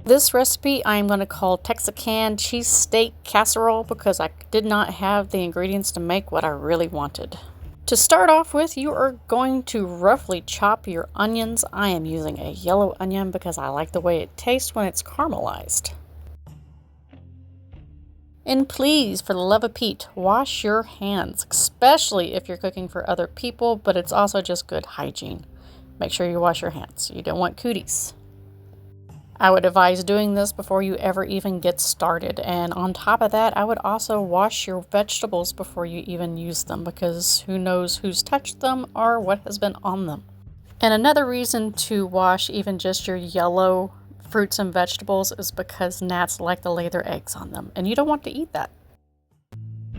This recipe I am going to call Texican Cheese Steak Casserole because I did not have the ingredients to make what I really wanted. To start off with, you are going to roughly chop your onions. I am using a yellow onion because I like the way it tastes when it's caramelized. And please, for the love of Pete, wash your hands, especially if you're cooking for other people, but it's also just good hygiene. Make sure you wash your hands. You don't want cooties. I would advise doing this before you ever even get started. And on top of that, I would also wash your vegetables before you even use them because who knows who's touched them or what has been on them. And another reason to wash even just your yellow fruits and vegetables is because gnats like to lay their eggs on them and you don't want to eat that.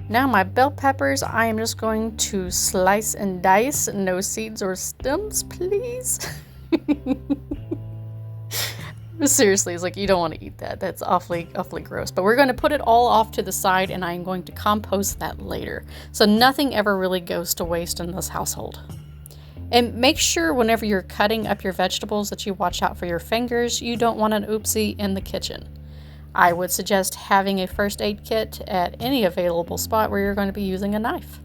Now my bell peppers, I am just going to slice and dice. No seeds or stems, please. Seriously, it's like you don't want to eat that. That's awfully gross. But we're going to put it all off to the side and I'm going to compost that later. So nothing ever really goes to waste in this household. And make sure whenever you're cutting up your vegetables that you watch out for your fingers. You don't want an oopsie in the kitchen. I would suggest having a first aid kit at any available spot where you're going to be using a knife.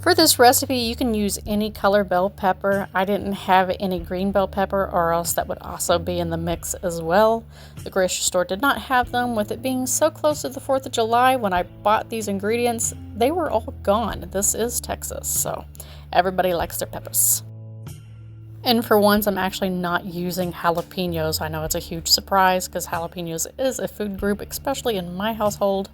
For this recipe, you can use any color bell pepper. I didn't have any green bell pepper or else that would also be in the mix as well. The grocery store did not have them. With it being so close to the 4th of July, when I bought these ingredients, they were all gone. This is Texas, so everybody likes their peppers. And for once, I'm actually not using jalapenos. I know it's a huge surprise because jalapenos is a food group, especially in my household.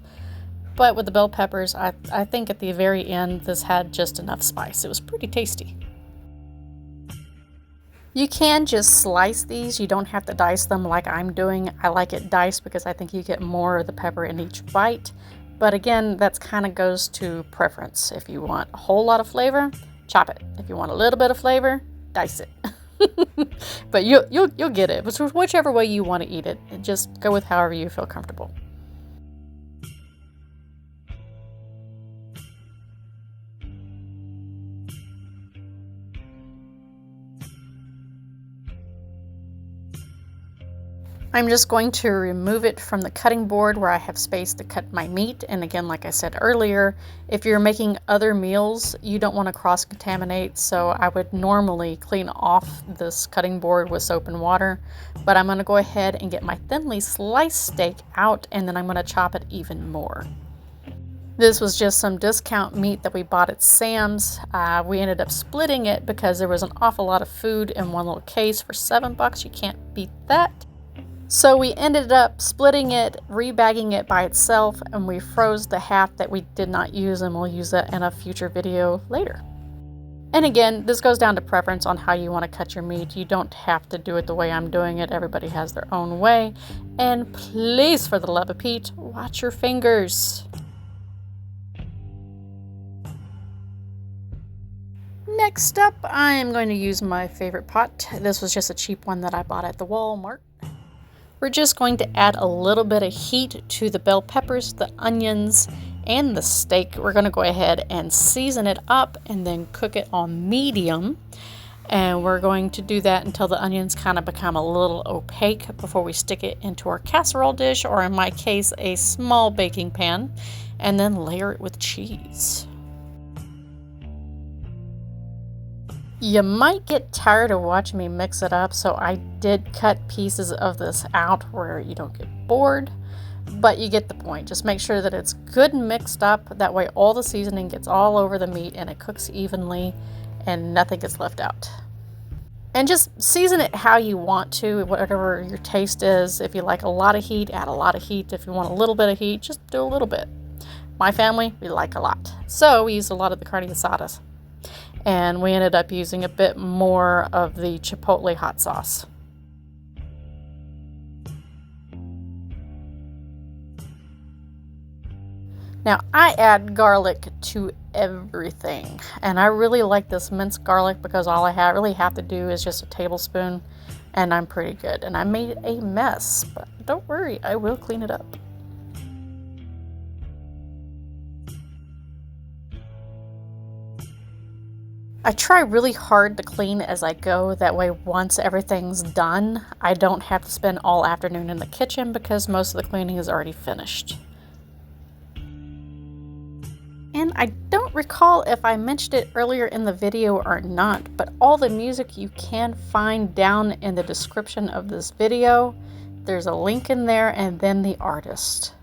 But with the bell peppers, I think at the very end, this had just enough spice. It was pretty tasty. You can just slice these. You don't have to dice them like I'm doing. I like it diced because I think you get more of the pepper in each bite. But again, that's kind of goes to preference. If you want a whole lot of flavor, chop it. If you want a little bit of flavor, dice it. But you'll get it. Whichever way you want to eat it. Just go with however you feel comfortable. I'm just going to remove it from the cutting board where I have space to cut my meat. And again, like I said earlier, if you're making other meals, you don't want to cross-contaminate. So I would normally clean off this cutting board with soap and water. But I'm going to go ahead and get my thinly sliced steak out and then I'm going to chop it even more. This was just some discount meat that we bought at Sam's. We ended up splitting it because there was an awful lot of food in one little case for $7. You can't beat that. So we ended up splitting it, rebagging it by itself, and we froze the half that we did not use, and we'll use that in a future video later. And again, this goes down to preference on how you want to cut your meat. You don't have to do it the way I'm doing it. Everybody has their own way. And please, for the love of Pete, watch your fingers. Next up, I am going to use my favorite pot. This was just a cheap one that I bought at the Walmart. We're just going to add a little bit of heat to the bell peppers, the onions, and the steak. We're going to go ahead and season it up and then cook it on medium. And we're going to do that until the onions kind of become a little opaque before we stick it into our casserole dish, or in my case, a small baking pan, and then layer it with cheese. You might get tired of watching me mix it up, so I did cut pieces of this out where you don't get bored, but you get the point. Just make sure that it's good and mixed up. That way all the seasoning gets all over the meat and it cooks evenly and nothing gets left out. And just season it how you want to, whatever your taste is. If you like a lot of heat, add a lot of heat. If you want a little bit of heat, just do a little bit. My family, we like a lot. So we used a lot of the carne asadas. And we ended up using a bit more of the Chipotle hot sauce. Now, I add garlic to everything. And I really like this minced garlic because all I really have to do is just a tablespoon and I'm pretty good. And I made a mess, but don't worry, I will clean it up. I try really hard to clean as I go, that way once everything's done, I don't have to spend all afternoon in the kitchen because most of the cleaning is already finished. And I don't recall if I mentioned it earlier in the video or not, but all the music you can find down in the description of this video. There's a link in there and then the artist.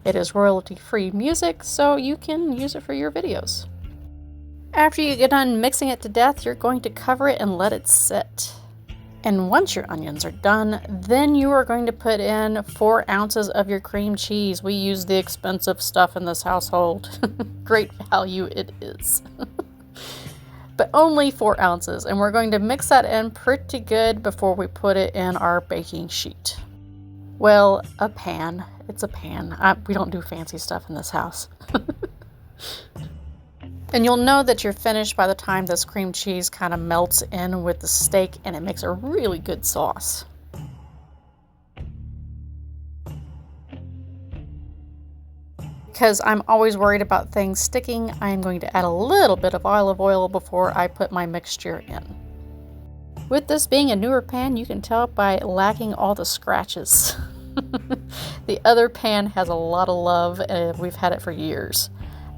It is royalty-free music, so you can use it for your videos. After you get done mixing it to death, you're going to cover it and let it sit. And once your onions are done, then you are going to put in 4 ounces of your cream cheese. We use the expensive stuff in this household. Great value it is. But only 4 ounces, and we're going to mix that in pretty good before we put it in our baking sheet. Well, a pan. It's a pan. We don't do fancy stuff in this house. And you'll know that you're finished by the time this cream cheese kind of melts in with the steak, and it makes a really good sauce. Because I'm always worried about things sticking, I'm going to add a little bit of olive oil before I put my mixture in. With this being a newer pan, you can tell by lacking all the scratches. The other pan has a lot of love, and we've had it for years.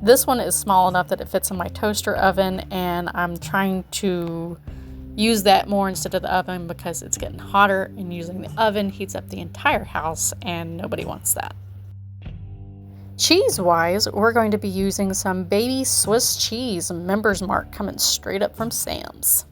This one is small enough that it fits in my toaster oven, and I'm trying to use that more instead of the oven because it's getting hotter, and using the oven heats up the entire house, and nobody wants that. Cheese-wise, we're going to be using some baby Swiss cheese, Members Mark, coming straight up from Sam's.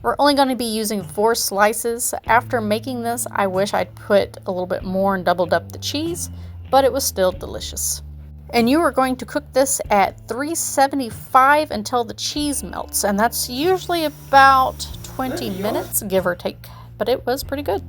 We're only going to be using 4 slices. After making this, I wish I'd put a little bit more and doubled up the cheese, but it was still delicious. And you are going to cook this at 375 until the cheese melts, and that's usually about 20 minutes, give or take, but it was pretty good.